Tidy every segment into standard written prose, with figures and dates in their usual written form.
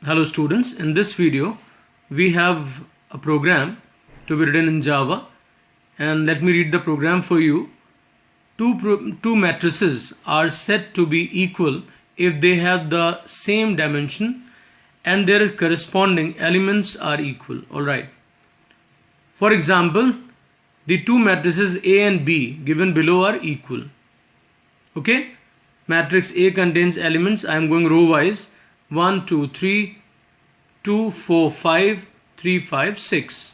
Hello students, in this video we have a program to be written in Java, and let me read the program for you. Two matrices are said to be equal if they have the same dimension and their corresponding elements are equal. Alright. For example, the two matrices A and B given below are equal. Okay? Matrix A contains elements, I am going row wise, 1, 2, 3, 2, 4, 5, 3, 5, 6.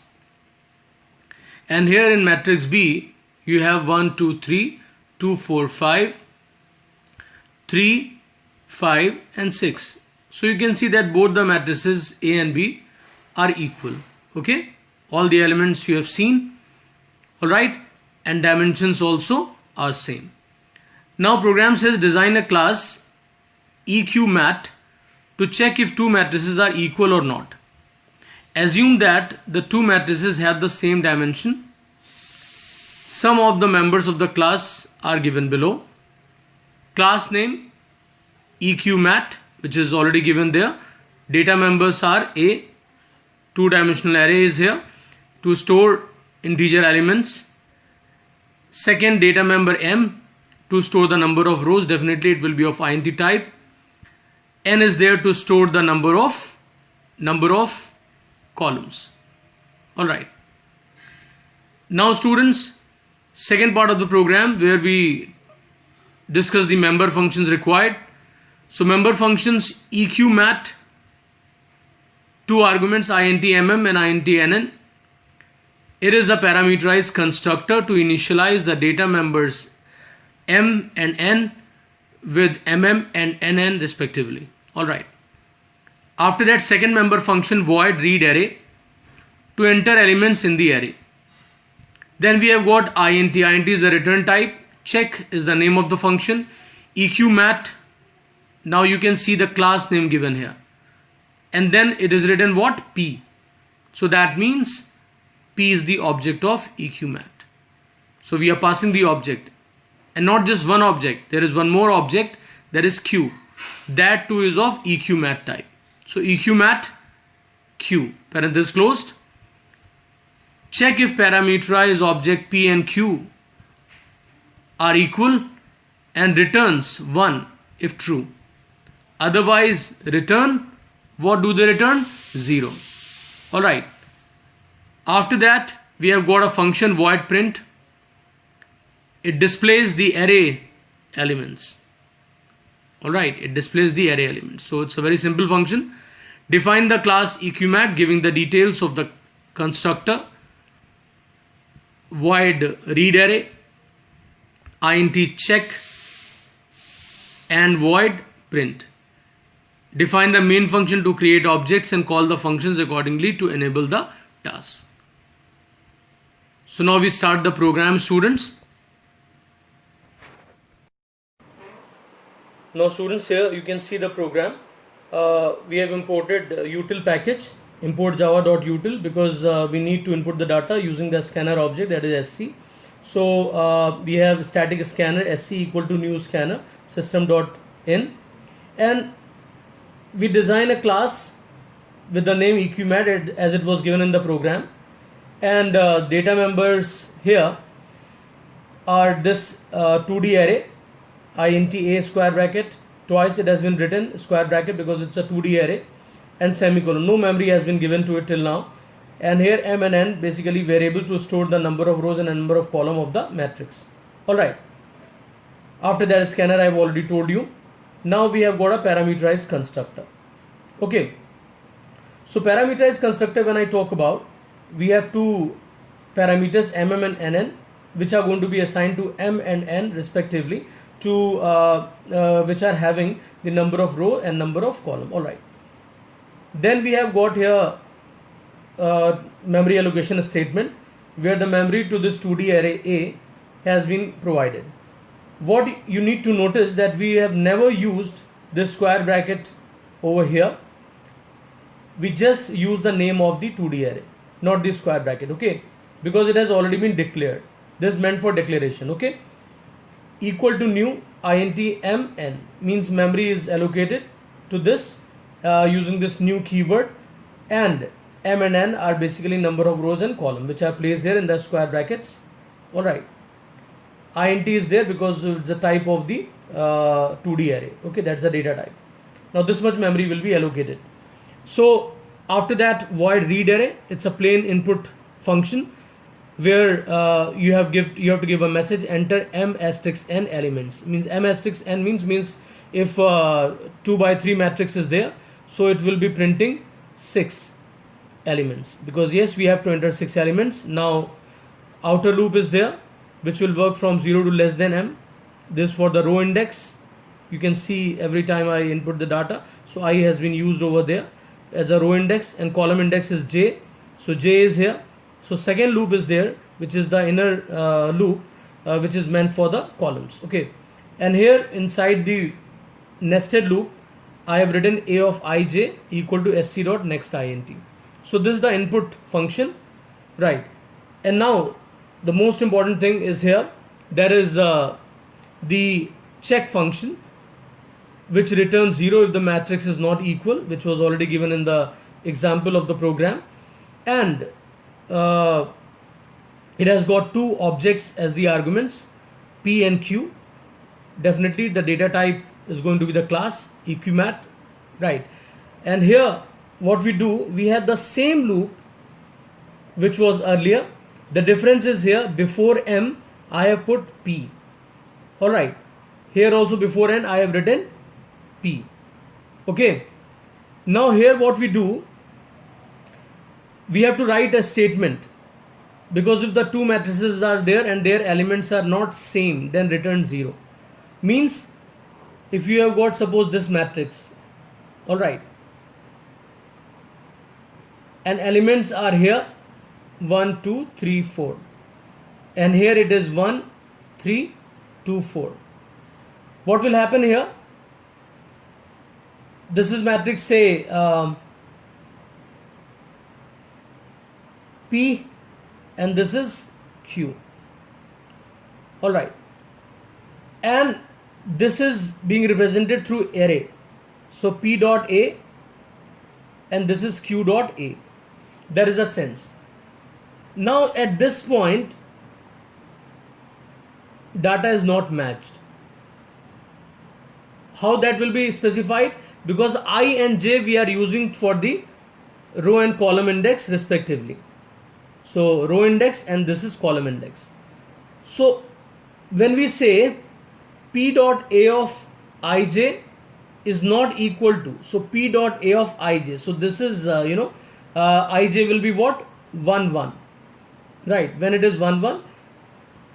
And here in matrix B, you have 1, 2, 3, 2, 4, 5, 3, 5 and 6. So you can see that both the matrices A and B are equal. Okay? All the elements you have seen. Alright? And dimensions also are same. Now program says design a class EQMat to check if two matrices are equal or not. Assume that the two matrices have the same dimension. Some of the members of the class are given below. Class name EQMat, which is already given there. Data members are A. Two-dimensional array is here to store integer elements. Second, data member M to store the number of rows. Definitely it will be of int type. N is there to store the number of columns. Alright. Now students, second part of the program where we discuss the member functions required. So member functions EQMat, two arguments int_mm and int_nn. It is a parameterized constructor to initialize the data members M and N with mm and nn respectively. Alright. After that, second member function void read array to enter elements in the array. Then we have got int. Int is the return type. Check is the name of the function. EQMat. Now you can see the class name given here. And then it is written what? P. So that means P is the object of EQMat. So we are passing the object. And not just one object, there is one more object, that is Q. That too is of EQMat type. So EQMat Q, parenthesis closed. Check if parameterized object P and Q are equal and returns 1 if true. Otherwise return, what do they return? 0. Alright. After that we have got a function void print. It displays the array elements. Alright, it displays the array elements. So it's a very simple function. Define the class EQMat giving the details of the constructor. Void read array, int check and void print. Define the main function to create objects and call the functions accordingly to enable the task. So now we start the program, students. Now students, here you can see the program. We have imported util package, import java.util, because we need to input the data using the scanner object, that is sc. So we have static scanner sc equal to new scanner system.in, and we design a class with the name EQMat as it was given in the program, and data members here are this 2D array int a square bracket, twice it has been written square bracket because it's a 2D array, and semicolon. No memory has been given to it till now. And here m and n basically variable to store the number of rows and number of column of the matrix. Alright. After that, scanner I have already told you. Now we have got a parameterized constructor. Okay. So parameterized constructor, when I talk about, we have two parameters mm and nn, which are going to be assigned to m and n respectively, to which are having the number of row and number of column. Alright. Then we have got here memory allocation statement where the memory to this 2D array A has been provided. What you need to notice that we have never used this square bracket over here. We just use the name of the 2D array, not the square bracket, okay? Because it has already been declared. This is meant for declaration, okay? Equal to new int mn means memory is allocated to this using this new keyword, and m and n are basically number of rows and column, which are placed here in the square brackets. All right, int is there because it's a type of the 2D array. Okay, that's the data type. Now this much memory will be allocated. So after that, void read array, it's a plain input function where you have to give a message, enter m asterisk n elements. Means m asterisk n means if 2 by 3 matrix is there, so it will be printing 6 elements, because yes, we have to enter 6 elements. Now outer loop is there, which will work from 0 to less than m. This for the row index. You can see every time I input the data, so I has been used over there as a row index, and column index is j. So j is here. So second loop is there, which is the inner loop, which is meant for the columns. Okay, and here inside the nested loop, I have written a of ij equal to sc dot next int. So this is the input function, right? And now the most important thing is here. There is the check function, which returns 0 if the matrix is not equal, which was already given in the example of the program. And it has got two objects as the arguments, p and q. Definitely the data type is going to be the class eqmat, right? And here what we do, we had the same loop which was earlier. The difference is here, before m I have put p. All right, here also before n I have written p. Okay, now here what we do, we have to write a statement, because if the two matrices are there and their elements are not same, then return 0. Means if you have got, suppose, this matrix, all right, and elements are here 1 2 3 4, and here it is 1 3 2 4. What will happen here? This is matrix, say P, and this is Q. All right, and this is being represented through array. So P dot A, and this is Q dot A. There is a sense. Now at this point, data is not matched. How that will be specified? Because I and j we are using for the row and column index respectively. So row index, and this is column index. So when we say p dot a of ij is not equal to, so p dot a of ij, so this is ij will be what? 1 1, right? When it is 1 1,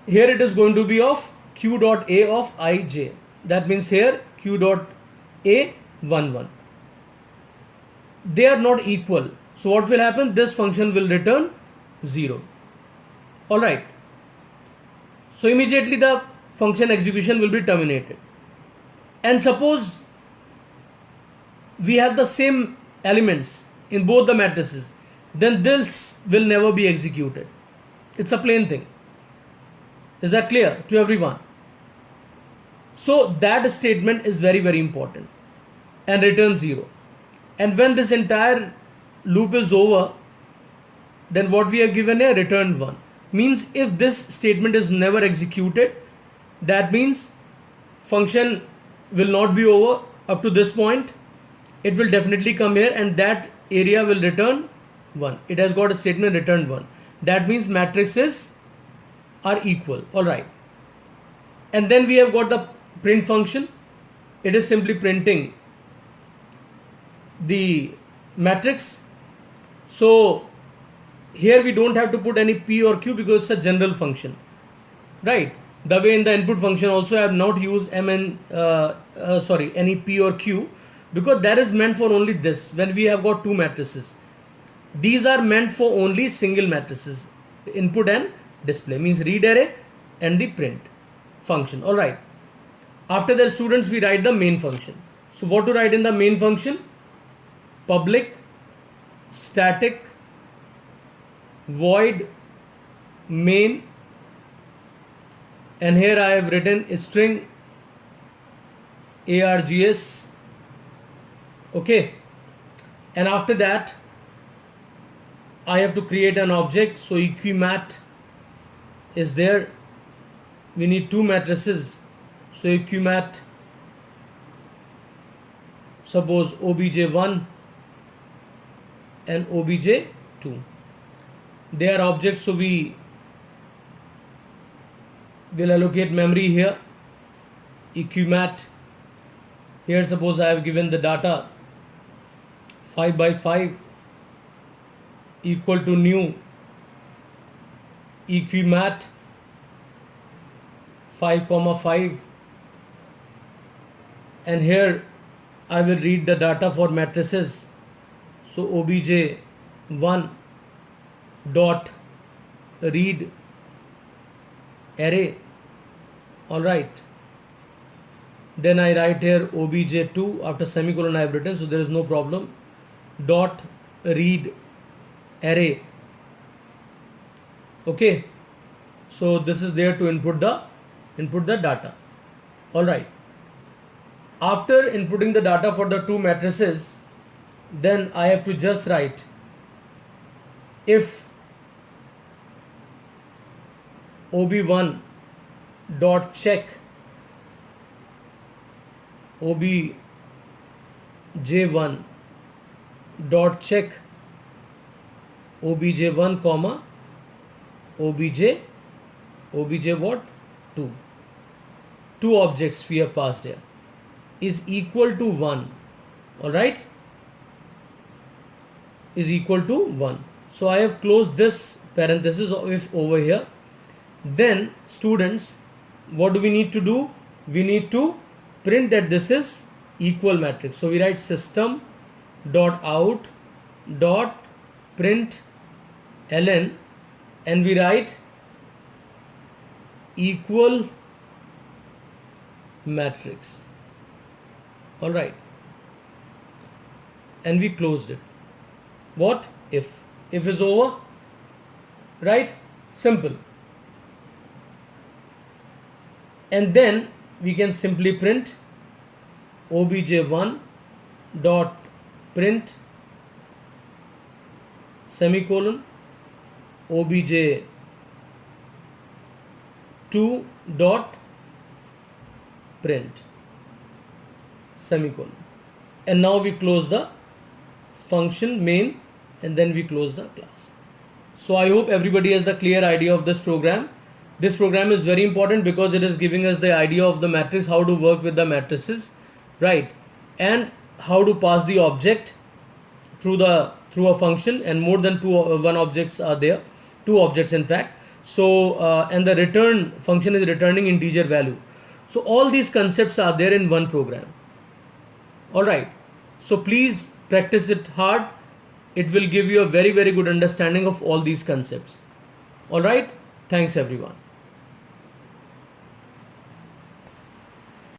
here it is going to be of q dot a of ij. That means here q dot a 1 1. They are not equal. So what will happen? This function will return 0. All right. So immediately the function execution will be terminated. And suppose we have the same elements in both the matrices, then this will never be executed. It's a plain thing. Is that clear to everyone? So that statement is very, very important, and return 0. And when this entire loop is over, then what we have given here, return 1. Means if this statement is never executed, that means function will not be over up to this point. It will definitely come here, and that area will return 1. It has got a statement return 1. That means matrices are equal. All right. And then we have got the print function. It is simply printing the matrix. So here we don't have to put any p or q because it's a general function, right? The way in the input function also I have not used any p or q, because that is meant for only this. When we have got two matrices, these are meant for only single matrices, input and display, means read array and the print function. All right. After that, students, we write the main function. So what to write in the main function? Public static void main, and here I have written string args. Okay, and after that I have to create an object. So equimat is there. We need two matrices. So equimat, suppose obj1 and obj2. They are objects, so we will allocate memory here. Equimat, here suppose I have given the data 5 by 5 equal to new equimat 5, 5, and here I will read the data for matrices. So obj1 dot read array. All right, then I write here obj2, after semicolon I have written, so there is no problem, dot read array. Okay, so this is there to input the data. All right, after inputting the data for the two matrices, then I have to just write if ob1 dot check obj1 dot check obj1 comma obj what 2 objects we have passed here is equal to 1. All right, is equal to 1. So I have closed this parenthesis if over here. Then students, what do we need to do? We need to print that this is equal matrix. So we write system dot out dot print ln, and we write equal matrix. All right, and we closed it. What if is over, right? Simple. And then we can simply print obj1 dot print semicolon obj2 dot print semicolon, and now we close the function main, and then we close the class. So I hope everybody has the clear idea of this program. This program is very important because it is giving us the idea of the matrix, how to work with the matrices, right, and how to pass the object through a function, and more than one objects are there, two objects in fact. So and the return function is returning integer value. So all these concepts are there in one program. All right, so please practice it hard. It will give you a very, very good understanding of all these concepts. All right, thanks everyone.